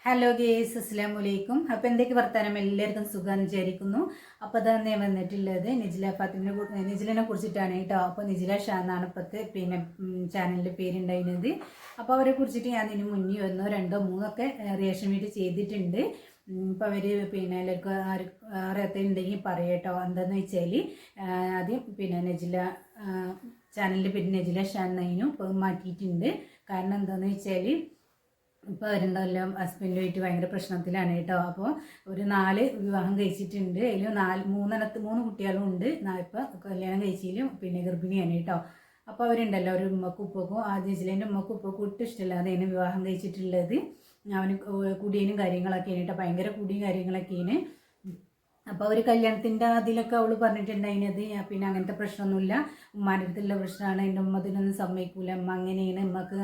Hello guys, അസ്സലാമു അലൈക്കും. അപ്പോൾ എന്തൊക്കെ വർത്താനം? എല്ലാവർക്കും സുഖം വിചാരിക്കുന്നു. അപ്പോൾ തന്നെ വന്നിട്ടുള്ളത് നിജിലിനെ കുറിച്ചിട്ടാണ് കേട്ടോ. അപ്പോൾ നിജില ഷാ എന്നാണ് ഇപ്പോഴത്തെ ചാനലിൻ്റെ പേരുണ്ടായിരുന്നത്. അപ്പോൾ അവരെ കുറിച്ചിട്ട് ഞാൻ ഇതിന് മുന്നേ ഒന്നോ രണ്ടോ മൂന്നൊക്കെ റിയാക്ഷൻ വീഡിയോ ചെയ്തിട്ടുണ്ട്. ഇപ്പോൾ അവർ എല്ലാവർക്കും അറിയാത്തുണ്ടെങ്കിൽ പറയാം കേട്ടോ. എന്താണെന്ന് വെച്ചാൽ ആദ്യം നജില ചാനലിൻ്റെ പേര് നജില ഷാ എന്നതിനും ഇപ്പോൾ മാറ്റിയിട്ടുണ്ട്. കാരണം എന്താണെന്ന് വെച്ചാൽ ഇപ്പോൾ അവരുണ്ടല്ലോ ഹസ്ബൻഡുമായിട്ട് ഭയങ്കര പ്രശ്നത്തിലാണ് കേട്ടോ. അപ്പോൾ ഒരു 4 വിവാഹം കഴിച്ചിട്ടുണ്ട്. അതിൽ 3 കുട്ടികളും ഉണ്ട്. ഇപ്പോൾ കല്യാണം കഴിച്ചതിലും ഗർഭിണിയാണ് കേട്ടോ. അപ്പോൾ അവരുണ്ടല്ലോ ഒരു ഉമ്മക്കും ഉപ്പക്കും ജിജിലേൻ്റെ ഉമ്മക്കും ഉപ്പക്കും ഒട്ടും ഇഷ്ടമില്ലാതെയാണ് വിവാഹം കഴിച്ചിട്ടുള്ളത്. അവന് കുടിയനും കാര്യങ്ങളൊക്കെയാണ് കേട്ടോ. ഭയങ്കര കുടിയും കാര്യങ്ങളൊക്കെയാണ്. അപ്പോൾ ഒരു കല്യാണത്തിൻ്റെ അതിലൊക്കെ അവൾ പറഞ്ഞിട്ടുണ്ടായിരുന്നത് അങ്ങനത്തെ പ്രശ്നമൊന്നുമില്ല, ഉമ്മാൻ്റെ അടുത്തുള്ള പ്രശ്നമാണ്, എൻ്റെ ഉമ്മ ഇതിനൊന്നും സമ്മതിക്കൂല, അമ്മ അങ്ങനെയാണ്, ഉമ്മക്ക്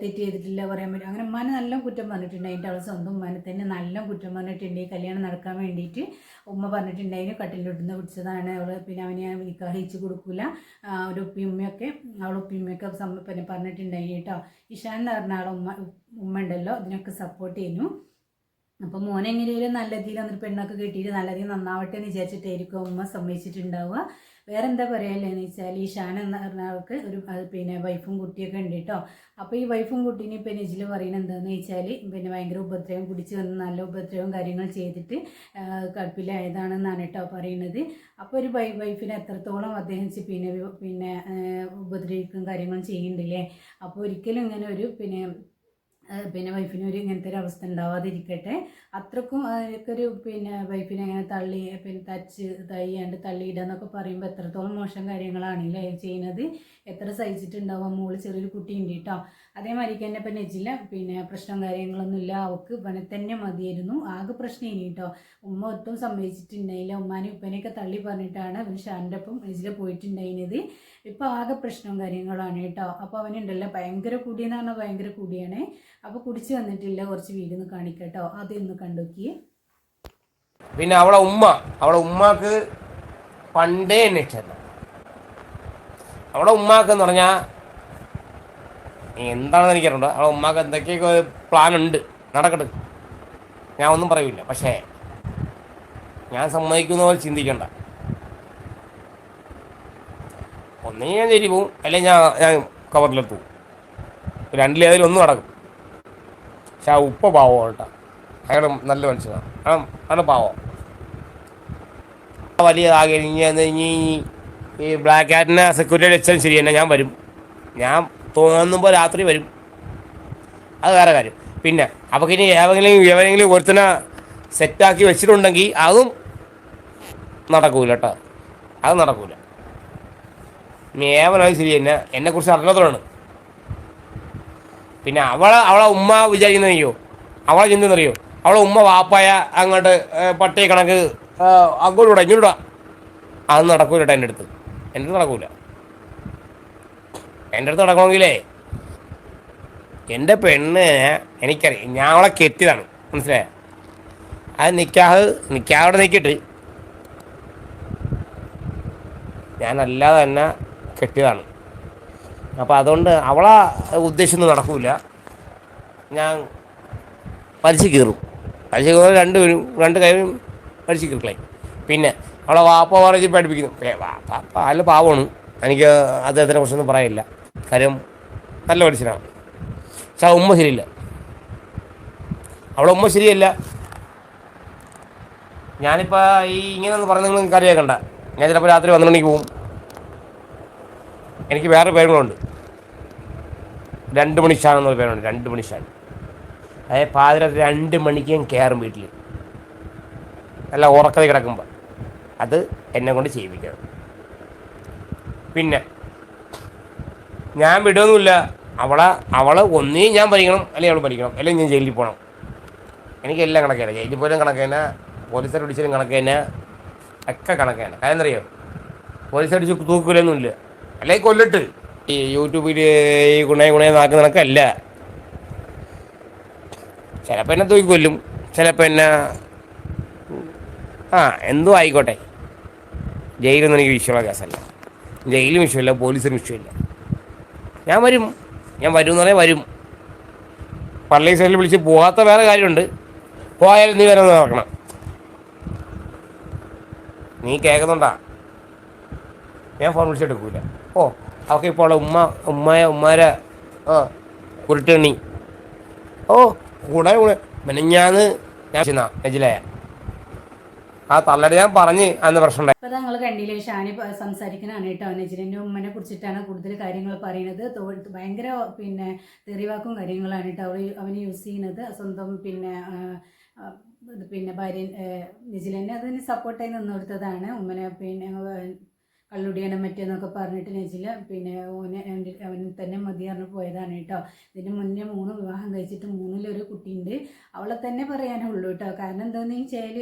തെറ്റ് ചെയ്തിട്ടില്ല പറയാൻ പറ്റും. അങ്ങനെ ഉമ്മാനെ നല്ല കുറ്റം പറഞ്ഞിട്ടുണ്ടായിട്ട് അവൾ സ്വന്തം ഉമ്മാനെ തന്നെ നല്ല കുറ്റം പറഞ്ഞിട്ടുണ്ട്. ഈ കല്യാണം നടക്കാൻ വേണ്ടിയിട്ട് ഉമ്മ പറഞ്ഞിട്ടുണ്ടായിരുന്നു കട്ടിലിടുന്ന് പിടിച്ചതാണ് അവൾ, അവനെ നിക്കാഹ് കഴിച്ച് കൊടുക്കില്ല, ഒരു ഉമ്മയൊക്കെ അവൾ ഉമ്മയൊക്കെ പറഞ്ഞിട്ടുണ്ടായി കേട്ടോ. ഇഷാൻ എന്ന് പറഞ്ഞ ആളെ ഉമ്മ ഉണ്ടല്ലോ അതിനൊക്കെ സപ്പോർട്ട് ചെയ്യുന്നു. അപ്പോൾ മോനെ എങ്ങനെയും നല്ല രീതിയിൽ വന്നിട്ട് പെണ്ണൊക്കെ കിട്ടിയിട്ട് നല്ല രീതിയിൽ നന്നാവട്ടെ എന്ന് വിചാരിച്ചിട്ടായിരിക്കും ഉമ്മ സമ്മതിച്ചിട്ടുണ്ടാവുക. വേറെ എന്താ പറയാല്ലെന്ന് വെച്ചാൽ ഈ ഷാൻ എന്ന പറഞ്ഞവർക്ക് ഒരു വൈഫും കുട്ടിയൊക്കെ ഉണ്ട് കേട്ടോ. അപ്പോൾ ഈ വൈഫും കുട്ടീനെ ഇപ്പം നെജിൽ പറയുന്നത് എന്താണെന്ന് വെച്ചാൽ ഭയങ്കര ഉപദ്രവം കുടിച്ച് വന്ന് നല്ല ഉപദ്രവം കാര്യങ്ങൾ ചെയ്തിട്ട് കടുപ്പിലായതാണെന്നാണ് കേട്ടോ പറയുന്നത്. അപ്പോൾ ഒരു വൈഫിനെ എത്രത്തോളം അദ്ദേഹം ഉപദ്രവിക്കും കാര്യങ്ങളും ചെയ്യുന്നുണ്ടല്ലേ. അപ്പോൾ ഒരിക്കലും ഇങ്ങനെ ഒരു വൈഫിന് ഒരു ഇങ്ങനത്തെ ഒരു അവസ്ഥ ഉണ്ടാവാതിരിക്കട്ടെ. അത്രക്കും ഒരു വൈഫിനെ അങ്ങനെ തള്ളി തയ്യാണ്ട് തള്ളിയിടുക പറയുമ്പോൾ എത്രത്തോളം മോശം കാര്യങ്ങളാണല്ലേ ചെയ്യുന്നത്. എത്ര സഹിച്ചിട്ടുണ്ടാവും. മോള് ചെറിയൊരു കുട്ടിയുണ്ട് കേട്ടോ. അതേമാതിരിക്ക് തന്നെ ഇപ്പം നെജില പ്രശ്നം കാര്യങ്ങളൊന്നുമില്ല, അവൾക്ക് ഇവനെ തന്നെ മതിയായിരുന്നു. ആകെ പ്രശ്നം ഇനി കേട്ടോ. ഉമ്മ ഒട്ടും സമ്മതിച്ചിട്ടുണ്ടായില്ല. ഉമ്മാനെ ഉപ്പനെയൊക്കെ തള്ളി പറഞ്ഞിട്ടാണ് അവൻ ഷാൻ്റെ ഒപ്പം നെജില പോയിട്ടുണ്ടായിരുന്നത്. ഇപ്പോൾ ആകെ പ്രശ്നവും കാര്യങ്ങളാണ് കേട്ടോ. അപ്പോൾ അവനുണ്ടല്ലോ ഭയങ്കര കുടിയെന്ന് പറഞ്ഞാൽ ഭയങ്കര കുടിയാണ്. അപ്പോൾ കുടിച്ച് വന്നിട്ടില്ല, കുറച്ച് വീഡിയോ ഒന്ന് കാണിക്കട്ടോ, അതൊന്ന് കണ്ടുനോക്കിയേ. പിന്നെ അവളെ ഉമ്മാക്ക് പണ്ടേ എന്നെ ഇഷ്ടമല്ല. അവളെ ഉമ്മാക്കെന്ന് പറഞ്ഞാൽ എന്താണെന്ന് എനിക്കറിയണ്ട. അവളെ ഉമ്മാക്ക് എന്തൊക്കെയൊക്കെ പ്ലാൻ ഉണ്ട്, നടക്കട്ടെ, ഞാൻ ഒന്നും പറയൂല. പക്ഷേ ഞാൻ സമ്മതിക്കുന്ന പോലെ ചിന്തിക്കണ്ട. ഒന്നെങ്കിൽ ഞാൻ ശരി പോവും, അല്ലെങ്കിൽ ഞാൻ കവറിലെത്തും. രണ്ടിലേതിലും ഒന്നും നടക്കും. പക്ഷെ ആ ഉപ്പ പാവം കേട്ടോ. അയാൾ നല്ല മനുഷ്യനാണ്. അയാൾ പാവം. വലിയ ആകെ ഇനി ഈ ബ്ലാക്ക് ക്യാറ്റിനെ സെക്യൂരിറ്റി വെച്ചാൽ ശരി തന്നെ, ഞാൻ വരും. ഞാൻ തോന്നുമ്പോൾ രാത്രി വരും, അത് വേറെ കാര്യം. പിന്നെ അപ്പോൾ ഇനി എവരെങ്കിലും ഒരുത്തനെ സെറ്റാക്കി വെച്ചിട്ടുണ്ടെങ്കിൽ അതും നടക്കൂല കേട്ടോ, അത് നടക്കൂല. ഏവനായി ശരി തന്നെ, എന്നെക്കുറിച്ച് അറിഞ്ഞതാണ്. പിന്നെ അവളെ ഉമ്മ വിചാരിക്കുന്നറിയോ, അവളെ ചിന്തറിയോ, അവളെ ഉമ്മ വാപ്പായ അങ്ങോട്ട് പട്ടി കണക്ക് അങ്ങോട്ടൂടാ ഇങ്ങോട്ടാ, അത് നടക്കൂല കേട്ടോ. എൻ്റെ അടുത്ത് നടക്കൂല. എൻ്റെ അടുത്ത് നടക്കണമെങ്കിലേ എൻ്റെ പെണ്ണ് എനിക്കറിയാം, ഞാൻ അവളെ കെറ്റിയതാണ്, മനസ്സിലായോ? അത് നിക്കാവിടെ നിൽക്കിട്ട് ഞാനല്ലാതെ തന്നെ കെട്ടിയതാണ്. അപ്പോൾ അതുകൊണ്ട് അവളെ ഉദ്ദേശമൊന്നും നടക്കൂല. ഞാൻ വലിച്ചു കീറും. രണ്ട് കൈയും വലിച്ചു കീറിക്കളയും. പിന്നെ അവളെ വാപ്പ പറഞ്ഞ് പഠിപ്പിക്കുന്നു. വാപ്പ നല്ല പാവമാണ്, എനിക്ക് അദ്ദേഹത്തിനെ കുറിച്ചൊന്നും പറയില്ല. കാര്യം നല്ല മനുഷ്യനാണ്. പക്ഷെ ആ ഉമ്മ ശരിയില്ല, അവളെ ഉമ്മ ശരിയല്ല. ഞാനിപ്പോൾ ഇങ്ങനെയൊന്ന് പറഞ്ഞ് നിങ്ങൾ കറിയാക്കണ്ട. ഞാൻ ചിലപ്പോൾ രാത്രി 12 മണിക്ക് പോകും. എനിക്ക് വേറെ പേരുകളുണ്ട്. 2 മണി ഷാൻ എന്നൊരു പേരുണ്ട്, 2 മണി ഷാൻ. അതായത് പാതിരാത്രി 2 മണിക്ക് ഞാൻ കയറും വീട്ടിൽ, നല്ല ഉറക്കത്തിൽ കിടക്കുമ്പോൾ. അത് എന്നെ കൊണ്ട് ചെയ്യിപ്പിക്കണം. പിന്നെ ഞാൻ വിടുകയൊന്നുമില്ല. അവളെ ഒന്നേ ഞാൻ പഠിക്കണം, അല്ലെങ്കിൽ അവൾ പഠിക്കണം, അല്ലെങ്കിൽ ഞാൻ ജയിലിൽ പോകണം. എനിക്കെല്ലാം കണക്കേനെ, ജയിലിൽ പോലും കണക്കേനെ, പോലീസുകാർ പിടിച്ചാലും കണക്കേനെ, ഒക്കെ കണക്കേനെ. കാര്യം എന്തറിയോ, പോലീസ് അടിച്ച് തൂക്കൂലൊന്നുമില്ല, അല്ലെങ്കിൽ കൊല്ലിട്ട്. ഈ യൂട്യൂബിൽ ഈ ഗുണയെ നാക്കുന്ന കണക്കല്ല. ചിലപ്പോൾ എന്നെ തൂക്കി കൊല്ലും, ചിലപ്പോൾ എന്നെ എന്തോ ആയിക്കോട്ടെ. ജയിലൊന്നും എനിക്ക് വിഷയമുള്ള കേസല്ല. ജയിലും വിഷയമില്ല, പോലീസിനും വിഷയമില്ല. ഞാൻ വരും എന്ന് പറഞ്ഞാൽ വരും. പള്ളി സൈഡിൽ വിളിച്ച് പോകാത്ത വേറെ കാര്യമുണ്ട്. പോയാലും നീ വരെ നോക്കണം. നീ കേൾക്കുന്നുണ്ടാ? ഞാൻ ഫോൺ വിളിച്ചെടുക്കൂല. ഓ അവർക്ക് ഇപ്പോൾ ഉമ്മാരെ കുരുട്ടണി കൂടെ മെനഞ്ഞാന്ന് ഞാൻ നെജിലയ ആ തള്ളടെ ഞാൻ പറഞ്ഞ് അന്ന് പ്രശ്നം. ഇപ്പൊ നിങ്ങൾ കണ്ടില്ലേ, ഷാനി സംസാരിക്കണാണ് കേട്ടോ. നെജിലിന്റെ ഉമ്മനെ കുറിച്ചിട്ടാണ് കൂടുതൽ കാര്യങ്ങൾ പറയുന്നത്. ഭയങ്കര തെറിവാക്കും കാര്യങ്ങളാണ് കേട്ടോ അവന് യൂസ് ചെയ്യുന്നത്. സ്വന്തം ഭാര്യ നെജിലിനെ അതിന് സപ്പോർട്ടായി നിന്നെടുത്തതാണ്. ഉമ്മനെ കള്ളുടിയണം മറ്റേന്നൊക്കെ പറഞ്ഞിട്ട് നെജില അവൻ തന്നെ മതി പറഞ്ഞ് പോയതാണ് കേട്ടോ. ഇതിന് മുന്നേ 3 വിവാഹം കഴിച്ചിട്ട് 3-ൽ ഒരു കുട്ടിയുണ്ട്. അവളെ തന്നെ പറയാനുള്ളൂ കേട്ടോ. കാരണം എന്താണെന്ന് വെച്ചാൽ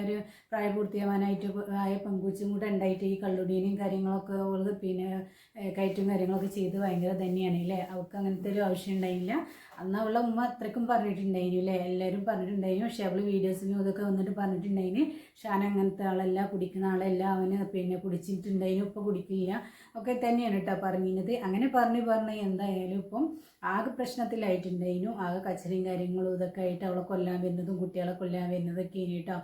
ഒരു പ്രായപൂർത്തിയാവാനായിട്ട് ആയ പെൺകുച്ചും കൂടെ ഉണ്ടായിട്ട് ഈ കള്ളുടിയനും കാര്യങ്ങളൊക്കെ അവള് കയറ്റും കാര്യങ്ങളൊക്കെ ചെയ്ത് ഭയങ്കര തന്നെയാണ് അല്ലേ. അവൾക്ക് അങ്ങനത്തെ ഒരു ആവശ്യം ഉണ്ടായില്ല. അന്ന് അവളുടെ ഉമ്മ അത്രയ്ക്കും പറഞ്ഞിട്ടുണ്ടായിരുന്നു അല്ലേ, എല്ലാവരും പറഞ്ഞിട്ടുണ്ടായിരുന്നു. പക്ഷെ അവള് വീഡിയോസിലും ഇതൊക്കെ വന്നിട്ട് പറഞ്ഞിട്ടുണ്ടായിന് ഷാൻ അങ്ങനത്തെ ആളല്ല, കുടിക്കുന്ന ആളല്ല, അവന് കുടിച്ചിട്ടുണ്ടായിരുന്നു, ഇപ്പം കുടിക്കില്ല ഒക്കെ തന്നെയാണ് കേട്ടോ പറഞ്ഞിരുന്നത്. അങ്ങനെ പറഞ്ഞ് എന്തായാലും ഇപ്പം ആകെ പ്രശ്നത്തിലായിട്ടുണ്ടായിരുന്നു. ആകെ കച്ചറയും കാര്യങ്ങളും ഇതൊക്കെ ആയിട്ട് അവളെ കൊല്ലാൻ വരുന്നതും കുട്ടികളെ കൊല്ലാൻ വരുന്നതൊക്കെ കേട്ടോ.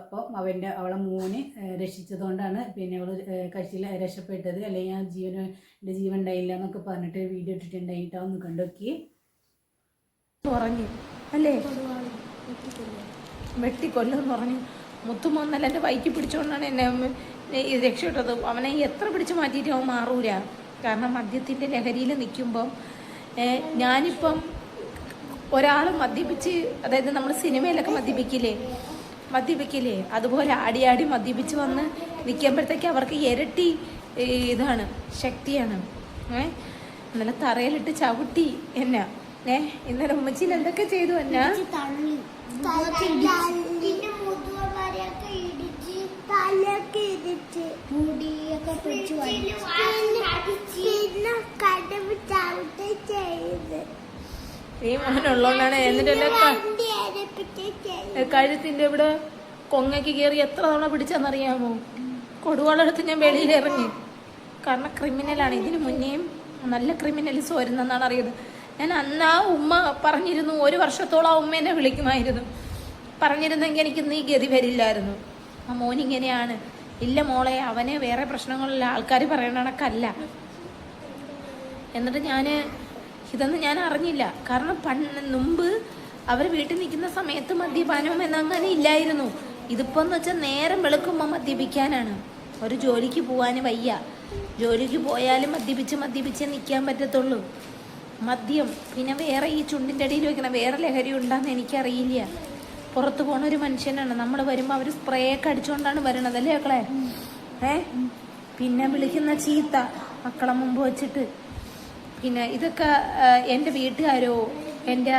അപ്പം അവളെ മോനെ രക്ഷിച്ചതുകൊണ്ടാണ് അവൾ കക്ഷിയിൽ രക്ഷപ്പെട്ടത്. അല്ലെങ്കിൽ ആ ജീവൻ ഉണ്ടായില്ല എന്നൊക്കെ പറഞ്ഞിട്ട് വീഡിയോ ഇട്ടിട്ടുണ്ടായിട്ടോ. ഒന്ന് കണ്ടോക്കി. പറഞ്ഞു അല്ലേ, വെട്ടിക്കൊല്ലെന്ന് പറഞ്ഞു. മുത്തുമോന്നല്ല എൻ്റെ ബൈക്ക് പിടിച്ചുകൊണ്ടാണ് എന്നെ രക്ഷപ്പെട്ടത്. അവനെ എത്ര പിടിച്ച് മാറ്റിയിട്ട് അവൻ മാറൂല. കാരണം മദ്യത്തിൻ്റെ ലഹരിയിൽ നിൽക്കുമ്പം ഞാനിപ്പം ഒരാൾ മദ്യപിച്ച്, അതായത് നമ്മൾ സിനിമയിലൊക്കെ മദ്യപിക്കില്ലേ അതുപോലെ ആടി മദ്യപിച്ച് വന്ന് നിൽക്കുമ്പോഴത്തേക്ക് അവർക്ക് ഇരട്ടി ഇതാണ്, ശക്തിയാണ്. ഇന്നലെ തറയിലിട്ട് ചവിട്ടി എന്നാ. ഇന്നലെ ഉമ്മച്ചിയിൽ എന്തൊക്കെ ചെയ്തു എന്നാ. ഈ മോനുള്ളോണ്ടാണ്. എന്നിട്ട് കഴുത്തിന്റെ ഇവിടെ കൊങ്ങയ്ക്ക് കയറി എത്ര തവണ പിടിച്ചെന്നറിയാമോ. കൊടുവാളെടുത്ത് ഞാൻ വെളിയിൽ ഇറങ്ങി. കാരണം ക്രിമിനലാണ്. ഇതിന് മുന്നേയും നല്ല ക്രിമിനൽസ് വരുന്നെന്നാണ് അറിയുന്നത്. ഞാൻ അന്ന് ആ ഉമ്മ പറഞ്ഞിരുന്നു, 1 വർഷത്തോളം ആ ഉമ്മേനെ വിളിക്കുമായിരുന്നു. പറഞ്ഞിരുന്നെങ്കിൽ എനിക്ക് നീ ഗതി വരില്ലായിരുന്നു. ആ മോനിങ്ങനെയാണ്. ഇല്ല മോളെ, അവനെ വേറെ പ്രശ്നങ്ങളില്ല, ആൾക്കാർ പറയണ കണക്കല്ല. എന്നിട്ട് ഇതൊന്നും ഞാൻ അറിഞ്ഞില്ല. കാരണം മുമ്പ് അവർ വീട്ടിൽ നിൽക്കുന്ന സമയത്ത് മദ്യപാനവും എന്നങ്ങനെ ഇല്ലായിരുന്നു. ഇതിപ്പോൾ എന്ന് വെച്ചാൽ നേരം വെളുക്കുമ്പോൾ മദ്യപിക്കാനാണ്. ഒരു ജോലിക്ക് പോകാൻ വയ്യ. ജോലിക്ക് പോയാലും മദ്യപിച്ച് നിൽക്കാൻ പറ്റത്തുള്ളൂ. മദ്യം പിന്നെ വേറെ ഈ ചുണ്ടിൻ്റെ അടിയിൽ വെക്കണ വേറെ ലഹരി ഉണ്ടാന്ന് എനിക്കറിയില്ല. പുറത്ത് പോണ ഒരു മനുഷ്യനാണ്. നമ്മൾ വരുമ്പോൾ അവർ സ്പ്രേ ഒക്കെ അടിച്ചുകൊണ്ടാണ് വരണത് അല്ലേ മക്കളെ. പിന്നെ വിളിക്കുന്ന ചീത്ത മക്കളെ മുമ്പ് വെച്ചിട്ട്. പിന്നെ ഇതൊക്കെ എൻ്റെ വീട്ടുകാരോ എൻ്റെ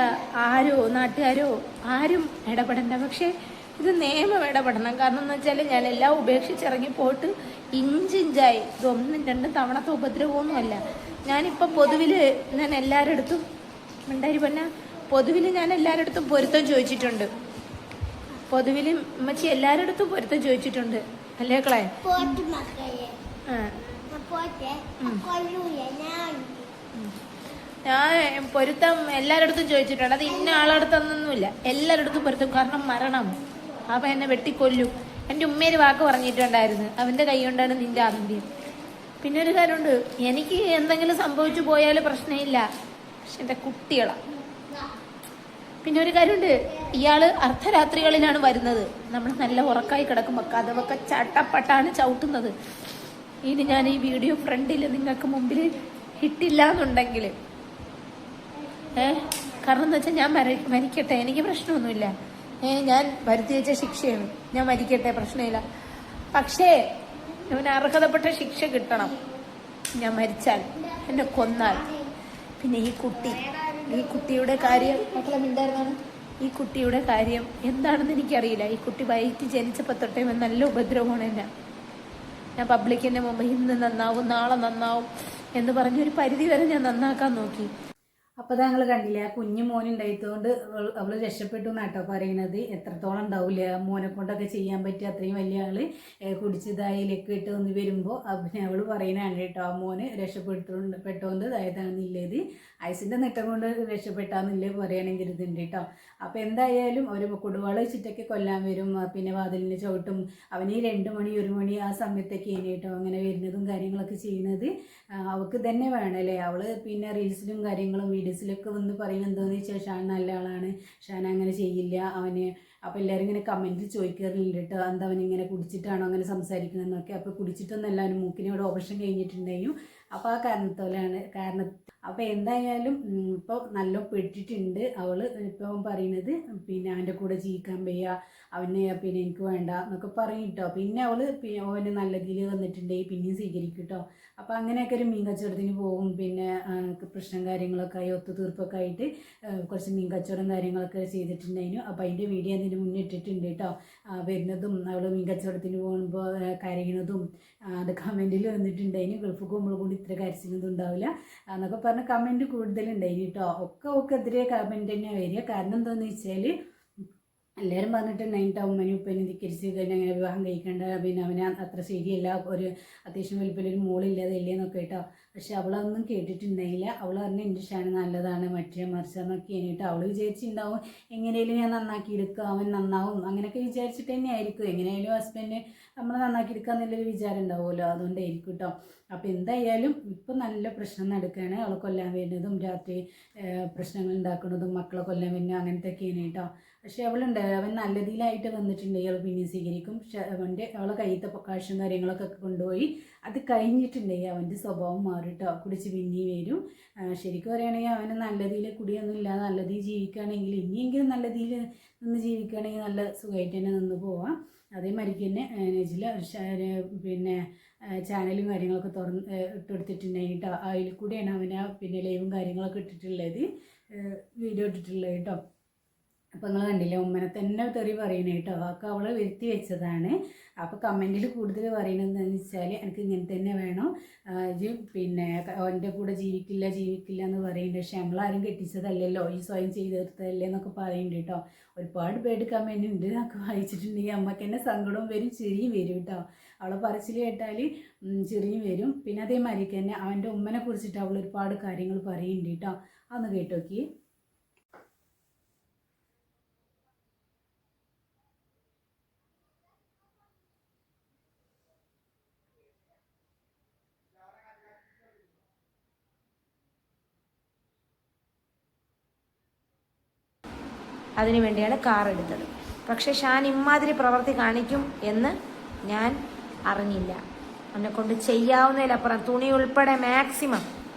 നാട്ടുകാരോ ആരും ഇടപെടണ്ട. പക്ഷേ ഇത് നിയമം ഇടപെടണം. കാരണം എന്ന് വെച്ചാൽ ഞാൻ എല്ലാം ഉപേക്ഷിച്ചിറങ്ങി പോയിട്ട് ഇഞ്ചിഞ്ചായി. ഇത് 1-2 തവണത്തെ ഉപദ്രവമൊന്നുമല്ല. ഞാനിപ്പോൾ പൊതുവിൽ ഞാൻ എല്ലാവരുടെ അടുത്തും ഞാൻ എല്ലാവരുടെ അടുത്തും പൊരുത്തം ചോദിച്ചിട്ടുണ്ട്. പൊതുവിലും ഉമ്മച്ചി എല്ലാവരുടെ അടുത്തും പൊരുത്തം ചോദിച്ചിട്ടുണ്ട് അല്ലേ ക്കളെ. ഞാൻ പൊരുത്തം എല്ലാവരുടെ അടുത്തും ചോദിച്ചിട്ടുണ്ട്. അത് ഇന്ന ആളടുത്തൊന്നുമില്ല, എല്ലാവരുടെ അടുത്തും പൊരുത്തം. കാരണം മരണം, അവൻ എന്നെ വെട്ടിക്കൊല്ലും. എൻ്റെ ഉമ്മേര് വാക്ക് പറഞ്ഞിട്ടുണ്ടായിരുന്നു, അവൻ്റെ കൈ കൊണ്ടാണ് നിന്റെ ആദ്യം. പിന്നെ ഒരു കാര്യമുണ്ട്, എനിക്ക് എന്തെങ്കിലും സംഭവിച്ചു പോയാൽ പ്രശ്നമില്ല, പക്ഷെ എൻ്റെ കുട്ടികളാണ്. പിന്നെ ഒരു കാര്യമുണ്ട്, ഇയാള് അർദ്ധരാത്രികളിലാണ് വരുന്നത്. നമ്മൾ നല്ല ഉറക്കായി കിടക്കുമ്പോൾ കഥവൊക്കെ ചട്ടപ്പട്ടാണ് ചവിട്ടുന്നത്. ഇനി ഞാൻ ഈ വീഡിയോ ഫ്രണ്ടിൽ നിങ്ങൾക്ക് മുമ്പിൽ ഇട്ടില്ല എന്നുണ്ടെങ്കിൽ കാരണം എന്താ വെച്ചാൽ ഞാൻ മരിക്കട്ടെ, എനിക്ക് പ്രശ്നമൊന്നുമില്ല. ഞാൻ വരുത്തി വെച്ച ശിക്ഷയാണ്, ഞാൻ മരിക്കട്ടെ, പ്രശ്നമില്ല. പക്ഷേ അവന് അർഹതപ്പെട്ട ശിക്ഷ കിട്ടണം. ഞാൻ മരിച്ചാൽ, എന്നെ കൊന്നാൽ. പിന്നെ ഈ കുട്ടിയുടെ കാര്യം മക്കളെ മിണ്ടായിരുന്നാണ്. ഈ കുട്ടിയുടെ കാര്യം എന്താണെന്ന് എനിക്കറിയില്ല. ഈ കുട്ടി വയറ്റി ജനിച്ചപ്പോൾ തൊട്ടേ നല്ല ഉപദ്രവമാണ് എന്നെ. ഞാൻ പബ്ലിക്കിൻ്റെ മുമ്പ് ഇന്ന് നന്നാവും നാളെ നന്നാവും എന്ന് പറഞ്ഞൊരു പരിധി വരെ ഞാൻ നന്നാക്കാൻ നോക്കി. അപ്പോൾ ഞങ്ങൾ കണ്ടില്ല, ആ കുഞ്ഞു മോനുണ്ടായതുകൊണ്ട് അവള് രക്ഷപ്പെട്ടു എന്നാട്ടോ പറയണത്. എത്രത്തോളം ഉണ്ടാവില്ല മോനെ കൊണ്ടൊക്കെ ചെയ്യാൻ പറ്റിയ അത്രയും വലിയ ആള് കുടിച്ചതായിലേക്ക് ഇട്ട് വന്ന് വരുമ്പോൾ പിന്നെ അവള് പറയുന്നതാണ് കേട്ടോ, ആ മോന് പെട്ടോണ്ട് ഇതായതാണെന്നില്ലേത്, ഐസിൻ്റെ നെട്ടം കൊണ്ട് രക്ഷപ്പെട്ടാന്നില്ലേ പറയുകയാണെങ്കിൽ ഇതുണ്ട് കേട്ടോ. അപ്പോൾ എന്തായാലും ഒരു കൊടുവാള വെച്ചിട്ടൊക്കെ കൊല്ലാൻ വരും, പിന്നെ വാതിലിന് ചവിട്ടും. അവന് 2 മണി 1 മണി ആ സമയത്തൊക്കെ ഇനി കേട്ടോ അങ്ങനെ വരുന്നതും കാര്യങ്ങളൊക്കെ ചെയ്യുന്നത്. അവൾക്ക് തന്നെ വേണമല്ലേ, അവള് പിന്നെ റീൽസിലും കാര്യങ്ങളും വീഡിയോസിലൊക്കെ വന്ന് പറയുന്നത് എന്താണെന്ന് വെച്ചാൽ ഷാൻ നല്ല ആളാണ്, ഷാൻ അങ്ങനെ ചെയ്യില്ല അവന്. അപ്പോൾ എല്ലാവരും ഇങ്ങനെ കമൻറ്റ് ചോദിക്കാറുണ്ട് കേട്ടോ, എന്താ അവനിങ്ങനെ കുടിച്ചിട്ടാണോ അങ്ങനെ സംസാരിക്കുന്നതെന്നൊക്കെ. അപ്പോൾ കുടിച്ചിട്ടൊന്നല്ല, അവന് മൂക്കിനോട് ഓപ്പറേഷൻ കഴിഞ്ഞിട്ടുണ്ടായിരുന്നു. അപ്പോൾ ആ കാരണം അപ്പോൾ എന്തായാലും ഇപ്പോൾ നല്ല പെട്ടിട്ടുണ്ട് അവള്. ഇപ്പം പറയുന്നത് പിന്നെ അവൻ്റെ കൂടെ ജീവിക്കാൻ വയ്യ, അവന് പിന്നെ എനിക്ക് വേണ്ട എന്നൊക്കെ പറയും കേട്ടോ. പിന്നെ അവള് അവന് നല്ല രീതിയിൽ വന്നിട്ടുണ്ടെങ്കിൽ പിന്നെയും സ്വീകരിക്കും കേട്ടോ. അപ്പോൾ അങ്ങനെയൊക്കെ ഒരു മീൻ കച്ചവടത്തിന് പോകും. പിന്നെ പ്രശ്നം കാര്യങ്ങളൊക്കെ ആയി ഒത്തുതീർപ്പൊക്കെ ആയിട്ട് കുറച്ച് മീൻ കച്ചവടം കാര്യങ്ങളൊക്കെ ചെയ്തിട്ടുണ്ടായിരുന്നു. അപ്പോൾ അതിൻ്റെ വീഡിയോ അതിന് മുന്നിട്ടിട്ടുണ്ട് കേട്ടോ. വരുന്നതും അവൾ മീൻ കച്ചവടത്തിന് പോകുമ്പോൾ കരയുന്നതും അത് കമൻറ്റിൽ വന്നിട്ടുണ്ടായിരുന്നു. ഗൾഫ് പോകുമ്പോൾ കൂടി ഇത്ര കരച്ചിലൊന്നും ഉണ്ടാവില്ല എന്നൊക്കെ പറഞ്ഞ് കമൻറ്റ് കൂടുതലുണ്ടായിരുന്നു കേട്ടോ. ഒക്കെ എതിരെ കമൻറ്റ് തന്നെയാണ് വരിക. കാരണം എന്താണെന്ന് വെച്ചാൽ എല്ലാവരും പറഞ്ഞിട്ടുണ്ടായിട്ട് ഉമ്മനും ഉപ്പനും ധിക്കരിച്ച് തന്നെ അങ്ങനെ വിവാഹം കഴിക്കേണ്ട, പിന്നെ അവന് അത്ര ശരിയല്ല, ഒരു അത്യാവശ്യം വലിപ്പമൊരു മോളില്ലാതെ ഇല്ലേന്നൊക്കെ കേട്ടോ. പക്ഷെ അവളതൊന്നും കേട്ടിട്ടുണ്ടായില്ല. അവൾ പറഞ്ഞ എൻ്റെ ഷാൻ നല്ലതാണ് മറ്റേ മറിച്ചെന്നൊക്കെ കേട്ടോ. അവൾ വിചാരിച്ചിട്ടുണ്ടാവും എങ്ങനെയും ഞാൻ നന്നാക്കി എടുക്കുക, അവൻ നന്നാവും അങ്ങനെയൊക്കെ വിചാരിച്ചിട്ട് തന്നെ ആയിരിക്കും. എങ്ങനെയായാലും ഹസ്ബൻഡ് നമ്മൾ നന്നാക്കി എടുക്കുക എന്നുള്ളൊരു വിചാരം ഉണ്ടാവുമല്ലോ, അതുകൊണ്ടായിരിക്കും കേട്ടോ. അപ്പോൾ എന്തായാലും ഇപ്പം നല്ല പ്രശ്നം നടക്കുകയാണ്. അവളെ കൊല്ലാൻ വരുന്നതും രാത്രി പ്രശ്നങ്ങൾ ഉണ്ടാക്കുന്നതും മക്കളെ കൊല്ലാൻ വരുന്നതും അങ്ങനത്തെയൊക്കെയാണ് കേട്ടോ. പക്ഷെ അവൻ നല്ല രീതിയിലായിട്ട് വന്നിട്ടുണ്ടെങ്കിൽ അവൾ പിന്നെ സ്വീകരിക്കും. പക്ഷെ അവളെ കയ്യത്തെ കാശും കാര്യങ്ങളൊക്കെ കൊണ്ടുപോയി അത് കഴിഞ്ഞിട്ടുണ്ടെങ്കിൽ അവൻ്റെ സ്വഭാവം മാറും കേട്ടോ. കുടിച്ച് പിന്നെ വരും. ശരിക്കും പറയുകയാണെങ്കിൽ അവന് നല്ല രീതിയിൽ കുടിയൊന്നും ഇല്ലാതെ നല്ല രീതിയിൽ ജീവിക്കുകയാണെങ്കിൽ, ഇനിയെങ്കിലും നല്ല രീതിയിൽ നിന്ന് ജീവിക്കുകയാണെങ്കിൽ നല്ല സുഖമായിട്ട് തന്നെ നിന്ന് പോവാം. അതേമാതിരിക്ക് തന്നെ നെജില പിന്നെ ചാനലും കാര്യങ്ങളൊക്കെ ഇട്ടെടുത്തിട്ടുണ്ടായി കേട്ടോ. അതിൽ കൂടെയാണ് അവന് പിന്നെ ലൈവും കാര്യങ്ങളൊക്കെ ഇട്ടിട്ടുള്ളത്, വീഡിയോ ഇട്ടിട്ടുള്ളത് കേട്ടോ. അപ്പോൾ നിങ്ങൾ കണ്ടില്ലേ, ഉമ്മനെ തന്നെ തെറി പറയുന്നത് കേട്ടോ. അതൊക്കെ അവളെ വരുത്തി വെച്ചതാണ്. അപ്പോൾ കമൻറ്റിൽ കൂടുതൽ പറയുന്നത് എന്താണെന്ന് വെച്ചാൽ എനിക്ക് ഇങ്ങനെ തന്നെ വേണം, ഇത് പിന്നെ അവൻ്റെ കൂടെ ജീവിക്കില്ല എന്ന് പറയുന്നുണ്ട്. പക്ഷെ നമ്മളാരും കെട്ടിച്ചതല്ലല്ലോ, ഈ സ്വയം ചെയ്തെടുത്തതല്ലേ എന്നൊക്കെ പറയുന്നുണ്ട് കേട്ടോ. ഒരുപാട് പേര് കമൻറ്റ് ഉണ്ട്. അതൊക്കെ വായിച്ചിട്ടുണ്ടെങ്കിൽ അമ്മയ്ക്ക് തന്നെ സങ്കടവും വരും ചിരിയും വരും കേട്ടോ. അവളെ പറച്ചിൽ കേട്ടാൽ ചിരിയും വരും. പിന്നെ അതേമാതിരിക്ക് തന്നെ അവൻ്റെ ഉമ്മനെ കുറിച്ചിട്ട് അവൾ ഒരുപാട് കാര്യങ്ങൾ പറയുന്നുണ്ട് കേട്ടോ. അതൊന്ന് കേട്ടോക്കി. അതിനു വേണ്ടിയാണ് കാർ എടുത്തത്. പക്ഷെ ഷാൻ ഇമാതിരി പ്രവൃത്തി കാണിക്കും എന്ന് ഞാൻ അറിഞ്ഞില്ല. എന്നെ കൊണ്ട് ചെയ്യാവുന്നതിലപ്പുറം തുണി ഉൾപ്പെടെ മാക്സിമം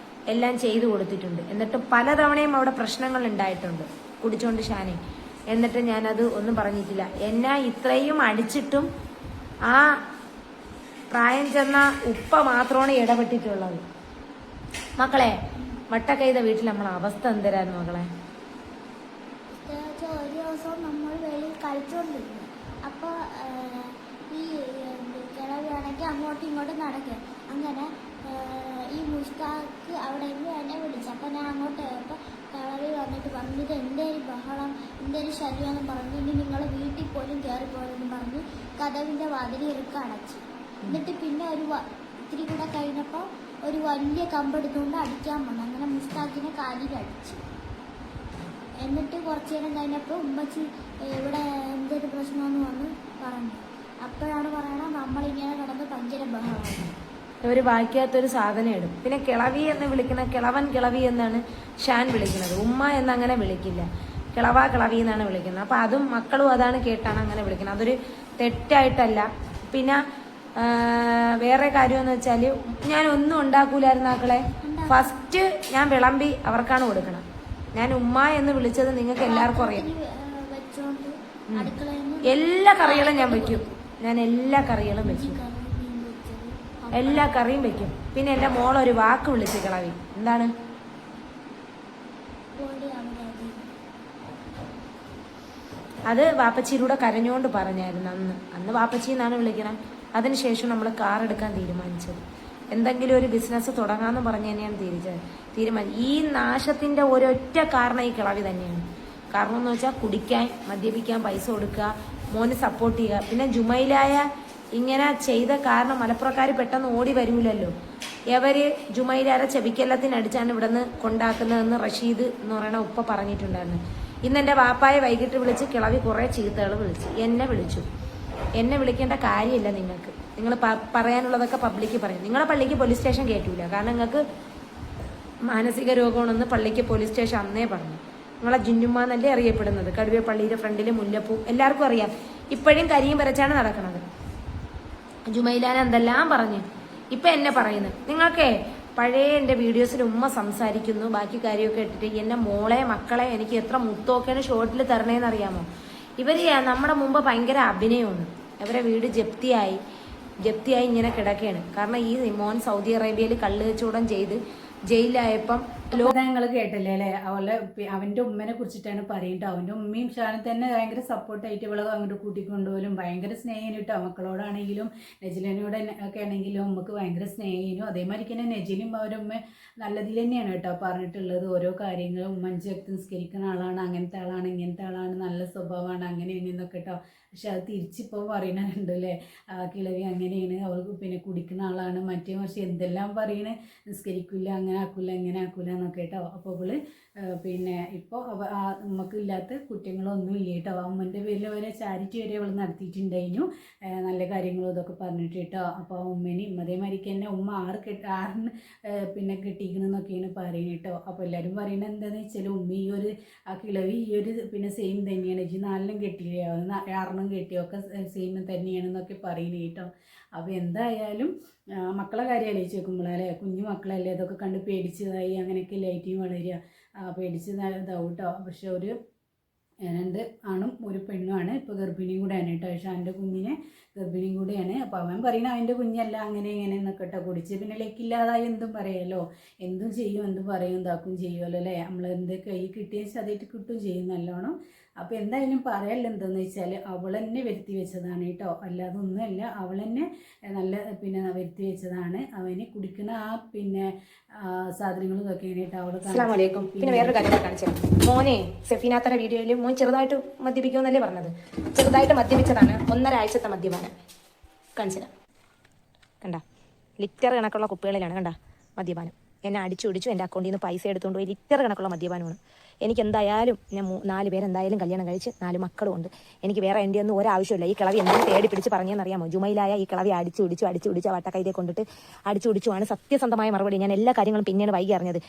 എല്ലാം ചെയ്തു കൊടുത്തിട്ടുണ്ട്. എന്നിട്ട് പലതവണയും അവിടെ പ്രശ്നങ്ങൾ ഉണ്ടായിട്ടുണ്ട് കുടിച്ചോണ്ട് ഷാനെ. എന്നിട്ട് ഞാനത് ഒന്നും പറഞ്ഞിട്ടില്ല. എന്നെ ഇത്രയും അടിച്ചിട്ടും ആ പ്രായം ചെന്ന ഉപ്പ മാത്രമാണ് ഇടപെട്ടിട്ടുള്ളത്. മക്കളെ, വട്ടക്കൈത വീട്ടിൽ നമ്മളെ അവസ്ഥ എന്തരായിരുന്നു മക്കളെ? ഒരു ദിവസം നമ്മൾ വെളിയിൽ കളിച്ചുകൊണ്ടിരുന്നു. അപ്പോൾ ഈ കിളവിയാണെങ്കിൽ അങ്ങോട്ടും ഇങ്ങോട്ടും നടക്കുക. അങ്ങനെ ഈ മുഷ്താഖ് അവിടെ നിന്ന് എന്നെ വിളിച്ചു. അപ്പോൾ ഞാൻ അങ്ങോട്ട് പോയപ്പോൾ കിളവി വന്നിട്ട് പറഞ്ഞു, ഇത് എൻ്റെ ഒരു ബഹളം, എൻ്റെ ഒരു ശല്യമെന്ന് പറഞ്ഞു. ഇനി നിങ്ങൾ വീട്ടിൽ പോലും കയറിപ്പോയെന്ന് പറഞ്ഞ് കതവിൻ്റെ വാതിൽ ഇറുക്കം അടച്ചു. എന്നിട്ട് പിന്നെ ഇത്തിരി കൂടെ കഴിഞ്ഞപ്പോൾ ഒരു വലിയ കമ്പെടുത്തുകൊണ്ട് അടിക്കാൻ വന്നു. അങ്ങനെ മുഷ്താഖിനെ കാലിൽ അടിച്ചു. എന്നിട്ട് കുറച്ച് നേരം കഴിഞ്ഞപ്പോൾ ഉമ്മച്ചി ഇവിടെ എന്തൊരു പ്രശ്നമെന്ന് വന്ന് പറഞ്ഞു. അപ്പോഴാണ് പറയണത് നമ്മളിങ്ങനെ കിടന്ന് ഭയങ്കര ബഹളമാണ്. ഒരു ബാക്കിയാത്തൊരു സാധനം ഇടും. പിന്നെ കിളവി എന്ന് വിളിക്കുന്ന കിളവി എന്നാണ് ഷാൻ വിളിക്കുന്നത്. ഉമ്മ എന്നങ്ങനെ വിളിക്കില്ല, കിളവി എന്നാണ് വിളിക്കുന്നത്. അപ്പം അതും മക്കളും അതാണ് കേട്ടാണ് അങ്ങനെ വിളിക്കുന്നത്. അതൊരു തെറ്റായിട്ടല്ല. പിന്നെ വേറെ കാര്യമെന്ന് വെച്ചാൽ ഞാൻ ഒന്നും ഉണ്ടാക്കൂലായിരുന്നു മക്കളെ. ഫസ്റ്റ് ഞാൻ വിളമ്പി അവർക്കാണ് കൊടുക്കണം. ഞാൻ ഉമ്മ എന്ന് വിളിച്ചത് നിങ്ങൾക്ക് എല്ലാവർക്കും അറിയാം. എല്ലാ കറികളും ഞാൻ വെക്കും. എല്ലാ കറിയും വെക്കും. പിന്നെ എൻ്റെ മോളൊരു വാക്ക് വിളിച്ച് കിളവി. എന്താണ്? അത് വാപ്പച്ചിയിലൂടെ കരഞ്ഞുകൊണ്ട് പറഞ്ഞായിരുന്നു. അന്ന് വാപ്പച്ചി എന്നാണ് വിളിക്കണം. അതിനുശേഷം നമ്മൾ കാർ എടുക്കാൻ തീരുമാനിച്ചത്. എന്തെങ്കിലും ഒരു ബിസിനസ് തുടങ്ങാമെന്ന് പറഞ്ഞ് തന്നെയാണ് തീരുമാനം. ഈ നാശത്തിന്റെ ഒരൊറ്റ കാരണം ഈ കിളവി തന്നെയാണ്. കാരണം എന്ന് വെച്ചാൽ കുടിക്കാൻ, മദ്യപിക്കാൻ പൈസ കൊടുക്കുക, മോന് സപ്പോർട്ട് ചെയ്യുക. പിന്നെ ജുമൈലായ ഇങ്ങനെ ചെയ്ത കാരണം മലപ്പുറക്കാർ പെട്ടെന്ന് ഓടി വരൂലല്ലോ. ഇവര് ജുമൈലാരെ ചെവിക്കെല്ലത്തിനടിച്ചാണ് ഇവിടെ നിന്ന് കൊണ്ടാക്കുന്നതെന്ന് റഷീദ് എന്ന് പറയുന്ന ഉപ്പ പറഞ്ഞിട്ടുണ്ടായിരുന്നു. ഇന്ന് എൻ്റെ വാപ്പായെ വൈകിട്ട് വിളിച്ച് കിളവി കുറേ ചീത്തകൾ വിളിച്ചു. എന്നെ വിളിക്കേണ്ട കാര്യമില്ല നിങ്ങൾക്ക്. നിങ്ങൾ പറയാനുള്ളതൊക്കെ പബ്ലിക്ക് പറയും. നിങ്ങളെ പള്ളിക്ക് പോലീസ് സ്റ്റേഷൻ കയറ്റൂല. കാരണം നിങ്ങൾക്ക് മാനസിക രോഗമാണെന്ന് പള്ളിക്ക് പോലീസ് സ്റ്റേഷൻ അന്നേ പറഞ്ഞു. നിങ്ങളെ ജിന്നുമ്മ എന്നല്ലേ അറിയപ്പെടുന്നത്. കടുവ പള്ളിയുടെ ഫ്രണ്ടിൽ മുല്ലപ്പൂ എല്ലാവർക്കും അറിയാം. ഇപ്പോഴും കരിയും വരച്ചാണ് നടക്കുന്നത്. ജുമൈലാൻ എന്തെല്ലാം പറഞ്ഞു. ഇപ്പം എന്നെ പറയുന്നത് നിങ്ങൾക്ക് പഴയ എൻ്റെ വീഡിയോസിൽ ഉമ്മ സംസാരിക്കുന്നു, ബാക്കി കാര്യമൊക്കെ ഇട്ടിട്ട് എന്നെ മോളെ മക്കളെ എനിക്ക് എത്ര മുത്തോക്കെയാണ് ഷോർട്ടിൽ തരണേന്ന് അറിയാമോ? ഇവർ നമ്മുടെ മുമ്പ് ഭയങ്കര അഭിനയമാണ്. ഇവരെ വീട് ജപ്തിയായി ഇങ്ങനെ കിടക്കുകയാണ്. കാരണം ഈ മോൻ സൗദി അറേബ്യയിൽ കള്ള് കച്ചവടം ചെയ്ത് ജയിലായപ്പം ഞങ്ങൾ കേട്ടല്ലേ അല്ലെ, അവന്റെ ഉമ്മനെ കുറിച്ചിട്ടാണ് പറയുന്നത്. അവന്റെ ഉമ്മയും ഷാനും തന്നെ ഭയങ്കര സപ്പോർട്ടായിട്ട് ഇവളെ അങ്ങോട്ട് കൂട്ടിക്കൊണ്ടുപോലും ഭയങ്കര സ്നേഹം കിട്ടോ. മക്കളോടാണെങ്കിലും നെജിലിനോട് ഒക്കെ ആണെങ്കിലും ഉമ്മക്ക് ഭയങ്കര സ്നേഹിനും. അതേമാതിരി തന്നെ നെജിലും അവരുടെ ഉമ്മ നല്ലതിൽ തന്നെയാണ് കേട്ടോ പറഞ്ഞിട്ടുള്ളത്. ഓരോ കാര്യങ്ങളും ഉമ്മഞ്ചി വ്യക്തി നിസ്കരിക്കുന്ന ആളാണ്, അങ്ങനത്തെ ആളാണ്, ഇങ്ങനത്തെ ആളാണ്, നല്ല സ്വഭാവമാണ്, അങ്ങനെ ഇങ്ങനെയൊക്കെ കേട്ടോ. പക്ഷെ അത് തിരിച്ചിപ്പോൾ പറയുന്നുണ്ട് അല്ലേ, കിളവി അങ്ങനെയാണ്, അവൾക്ക് പിന്നെ കുടിക്കുന്ന ആളാണ്, മറ്റേ മറിച്ച് എന്തെല്ലാം പറയണേ, നിസ്കരിക്കില്ല, അങ്ങനെ ആക്കില്ല, ഇങ്ങനെ ആക്കില്ല എന്നൊക്കെ കേട്ടോ. അപ്പോൾ അവള് പിന്നെ ഇപ്പോൾ നമുക്ക് ഇല്ലാത്ത കുറ്റങ്ങളൊന്നും ഇല്ല കേട്ടോ. അമ്മൻ്റെ പേരിൽ വരെ ചാരിറ്റി വരെ അവൾ നടത്തിയിട്ടുണ്ടായിരുന്നു, നല്ല കാര്യങ്ങളും ഇതൊക്കെ പറഞ്ഞിട്ട് കേട്ടോ. അപ്പോൾ ഉമ്മേനെയും അതേമാതിരിക്ക് തന്നെ ഉമ്മ ആറിന് പിന്നെ കെട്ടിക്കണമെന്നൊക്കെയാണ് പറയുന്നത് കേട്ടോ. അപ്പോൾ എല്ലാവരും പറയുന്നത് എന്താണെന്ന് വെച്ചാൽ ഉമ്മ ആ കിളവി പിന്നെ സെയിം തന്നെയാണ്. 4 കെട്ടിയില്ലേ, 6 കെട്ടിയോ ഒക്കെ സെയിം തന്നെയാണെന്നൊക്കെ പറയുന്നത് കേട്ടോ. അപ്പോൾ എന്തായാലും മക്കളെ കാര്യം ആലോചിച്ച് നോക്കുമ്പോഴല്ലേ, കുഞ്ഞു മക്കളല്ലേ, ഇതൊക്കെ കണ്ട് പേടിച്ചതായി അങ്ങനെയൊക്കെ ലൈറ്റിങ് വളരുക, പേടിച്ച് ഇതാവും കേട്ടോ. പക്ഷെ 2 ആണും 1 പെണ്ണുമാണ്. ഇപ്പോൾ ഗർഭിണിയും കൂടെയാണ് കേട്ടോ. ഷാൻ്റെ കുഞ്ഞിനെ ഗർഭിണിയും കൂടെയാണ്. അപ്പോൾ അവൻ പറയുന്നത് അവൻ്റെ കുഞ്ഞല്ല, അങ്ങനെ ഇങ്ങനെ എന്നൊക്കെ കേട്ടോ. കുടിച്ച് പിന്നെ ലക്കില്ലാതായി എന്തും പറയാമല്ലോ, എന്തും ചെയ്യും, എന്തും പറയും, ഇതാക്കും ചെയ്യുമല്ലോ അല്ലേ. നമ്മൾ എന്ത് കൈ കിട്ടിയ ചതയിട്ട് കിട്ടും ചെയ്യും നല്ലോണം. അപ്പോൾ എന്തായാലും പറയാമല്ലോ എന്താണെന്ന് വെച്ചാൽ അവൾ തന്നെ വരുത്തി വെച്ചതാണ് കേട്ടോ, അല്ലാതെ ഒന്നുമല്ല. അവൾ തന്നെ നല്ല പിന്നെ വരുത്തി വെച്ചതാണ്. അവന് കുടിക്കുന്ന പിന്നെ സാധനങ്ങളും ഇതൊക്കെ കേട്ടോ അവൾ. പിന്നെ വേറൊരു കാര്യം കാണിച്ചു. മോനെ സെഫീനാത്തയുടെ വീഡിയോയിൽ മോൻ ചെറുതായിട്ട് മദ്യപിക്കുമെന്നല്ലേ പറഞ്ഞത്. ചെറുതായിട്ട് മദ്യപിച്ചതാണ്, 1.5 ആഴ്ചത്തെ മദ്യപാനം. കാണിച്ചില്ല, കണ്ട ലിറ്റർ കണക്കുള്ള കുപ്പികളിലാണ് കണ്ട മദ്യപാനം. എന്നെ അടിച്ചു എൻ്റെ അക്കൗണ്ടിൽ നിന്ന് പൈസ എടുത്തുകൊണ്ട് പോയി ലിറ്റർ കണക്കുള്ള മദ്യപാനമാണ്. എനിക്ക് എന്തായാലും ഞാൻ 4 പേരെന്തായാലും കല്യാണം കഴിച്ച് 4 മക്കളും ഉണ്ട്. എനിക്ക് വേറെ എൻ്റെ ഒന്നും ഒരാവശ്യമില്ല. ഈ കിളവി എന്തെങ്കിലും തേടി പിടിച്ച് പറഞ്ഞതെന്നറിയാമോ? ജുമൈലായ ഈ കിളവി അടിച്ചു പിടിച്ച് വട്ടക്കൈതേ കൊണ്ടിട്ട് അടിച്ചുപിടിച്ചുമാണ് സത്യസന്ധമായ മറുപടി. ഞാൻ എല്ലാ കാര്യങ്ങളും പിന്നെയാണ് വൈകി അറിഞ്ഞത്.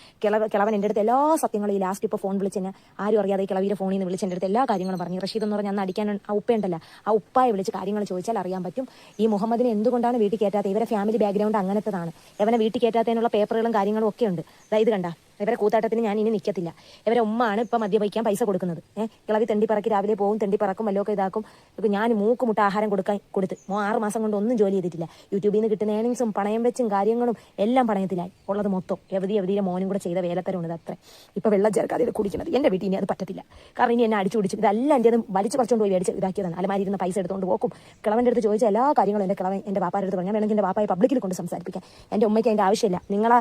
കിളവൻ എൻ്റെ അടുത്ത് എല്ലാ സത്യങ്ങളും ഈ ലാസ്റ്റ് ഇപ്പോൾ ഫോൺ വിളിച്ചെന്നെ ആരും അറിയാതെ ഈ കിളവിയുടെ ഫോണിൽ നിന്ന് വിളിച്ച് എൻ്റെ അടുത്ത് എല്ലാ കാര്യങ്ങളും പറഞ്ഞു. റഷീദ് എന്ന് പറഞ്ഞാൽ അന്ന് അടിക്കാൻ ആ ഉപ്പയുണ്ടല്ലോ, ആ ഉപ്പായെ വിളിച്ച് കാര്യങ്ങൾ ചോദിച്ചാൽ അറിയാൻ പറ്റും. ഈ മുഹമ്മദിനെ എന്തുകൊണ്ടാണ് വീട്ടിൽ കയറ്റാത്തത്? ഇവരെ ഫാമിലി ബാക്ക്ഗ്രൗണ്ട് അങ്ങനത്തതാണ്. ഇവനെ വീട്ടിൽ കയറ്റാത്തതിനുള്ള പേപ്പറുകളും കാര്യങ്ങളും ഒക്കെ ഉണ്ട്. അതായത് കണ്ട ഇവരെ കൂത്താട്ടത്തിന് ഞാൻ ഇനി നിൽക്കത്തില്ല. ഇവരെ ഉമ്മാണ് ഇപ്പം മദ്യപിക്കാൻ പൈസ കൊടുക്കുന്നത്. കിളവി തെണ്ടിപ്പറക്കി രാവിലെ പോകും, തെണ്ടിപ്പറക്കും, വല്ലതൊക്കെ ഇതാക്കും. ഇപ്പം ഞാൻ മൂക്കുമുട്ട ആഹാരം കൊടുത്ത് 6 മാസം കൊണ്ട് ഒന്നും ജോലി ചെയ്തിട്ടില്ല. യൂട്യൂബിൽ നിന്ന് കിട്ടുന്ന ഏണിങ്സും പണയം വെച്ചും കാര്യങ്ങളും എല്ലാം പണയത്തിലായി ഉള്ളത് മൊത്തം. എവതിയുടെ മോനും കൂടെ ചെയ്ത വേലത്തരമുണ്ട് അത്ര. ഇപ്പം വെള്ളം ചേർക്കാതെ കുടിക്കുന്നത് എൻ്റെ വീട്ടിൽ ഇനി അത് പറ്റത്തില്ല. കാരണം ഇനി എന്നെ അടിച്ചു പിടിച്ചു ഇതെല്ലാം എൻ്റെ അത് വലിച്ചു പറിച്ചുകൊണ്ട് പോയി മേടിച്ച് ഇതാക്കിയതാണ്. അലമാരി ഇരുന്ന് പൈസ എടുത്തുകൊണ്ട് പോക്കും. കിളവൻ്റെ അടുത്ത് ചോദിച്ച എല്ലാ കാര്യങ്ങളും എൻ്റെ കിളവൻ എൻ്റെ പാപ്പാരുടെ അടുത്ത് പറഞ്ഞാൽ വേണമെങ്കിൽ എൻ്റെ പാപ്പായെ പബ്ലിക്കിൽ കൊണ്ട് സംസാരിപ്പിക്കാൻ. എൻ്റെ ഉമ്മയ്ക്ക് അതിൻ്റെ ആവശ്യമില്ല. നിങ്ങളെ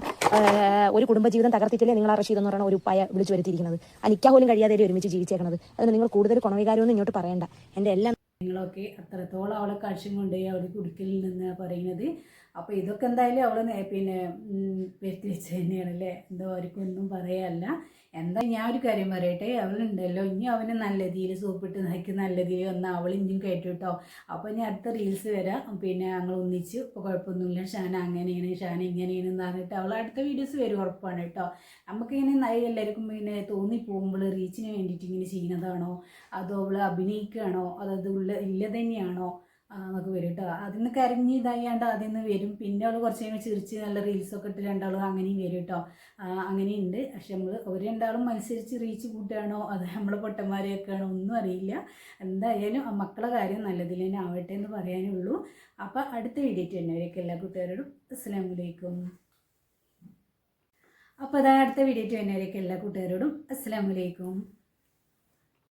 ഒരു കുടുംബജീവിതം തകർത്തിട്ട് നിങ്ങൾ റഷീദ് എന്ന് പറയുന്ന ഒരു ഉപ്പായ വിളിച്ചു വരുത്തിയിരിക്കുന്നത്. ആ നിക്കാ പോലും കഴിയാതെ ഒരുമിച്ച് ജീവിച്ചേക്കുന്നത്. അതിന് നിങ്ങൾ കൂടുതൽ ഗുണവികാരമൊന്നും ഇങ്ങോട്ട് പറയണ്ട. എൻ്റെ എല്ലാം നിങ്ങളൊക്കെ അത്രത്തോളം അവളെ കാഴ്ചയും കൊണ്ടുപോയി അവൾ കുടിക്കലിൽ നിന്ന് പറയുന്നത്. അപ്പോൾ ഇതൊക്കെ എന്തായാലും അവൾ പിന്നെ വരുത്തി വെച്ച് തന്നെയാണല്ലേ, എന്തോ അവർക്കൊന്നും പറയാനല്ല. എന്താ ഞാൻ ഒരു കാര്യം പറയട്ടെ, അവളുണ്ടല്ലോ ഇനി അവന് നല്ല രീതിയിൽ സൂപ്പിട്ട് നക്കി നല്ല രീതിയിൽ വന്നാൽ അവൾ ഇനിയും കേട്ടു കേട്ടോ. അപ്പോൾ ഇനി അടുത്ത റീൽസ് വരാം. പിന്നെ ഞങ്ങൾ ഒന്നിച്ച് ഇപ്പോൾ കുഴപ്പമൊന്നുമില്ല, ഷാന അങ്ങനെയാണ്, ഷാന ഇങ്ങനെയാണെന്ന് പറഞ്ഞിട്ട് അവൾ അടുത്ത വീഡിയോസ് വരും ഉറപ്പാണ് കേട്ടോ. നമുക്കിങ്ങനെ എല്ലാവർക്കും പിന്നെ തോന്നിപ്പോകുമ്പോൾ റീച്ചിന് വേണ്ടിയിട്ട് ഇങ്ങനെ ചെയ്യുന്നതാണോ, അതോ അവൾ അഭിനയിക്കുകയാണോ, അതത് ഇല്ല തന്നെയാണോ നമുക്ക് വരും കേട്ടോ. അതിൽ നിന്ന് കരഞ്ഞ് ഇതായാണ്ട് അതിൽ നിന്ന് വരും. പിന്നെ അവൾ കുറച്ച് കഴിയുമ്പോൾ ചിരിച്ച് നല്ല റീൽസൊക്കെ ഇട്ട് 2 ആളും അങ്ങനെയും വരും കേട്ടോ. അങ്ങനെയുണ്ട്. പക്ഷെ നമ്മൾ ഒരു 2 ആളും മത്സരിച്ച് റീച്ച് കൂട്ടുകയാണോ അത് നമ്മളെ പൊട്ടന്മാരെയൊക്കെയാണോ ഒന്നും അറിയില്ല. എന്തായാലും ആ മക്കളെ കാര്യം നല്ലതിൽ തന്നെ ആവട്ടെ എന്ന് പറയാനുള്ളൂ. അപ്പോൾ അടുത്ത വീഡിയോ വരുന്നവരൊക്കെ എല്ലാ കൂട്ടുകാരോടും അസ്സലാമു അലൈക്കും. അപ്പോൾ അടുത്ത വീഡിയോ വരുന്നവരൊക്കെ എല്ലാ കൂട്ടുകാരോടും അസ്സലാമു അലൈക്കും.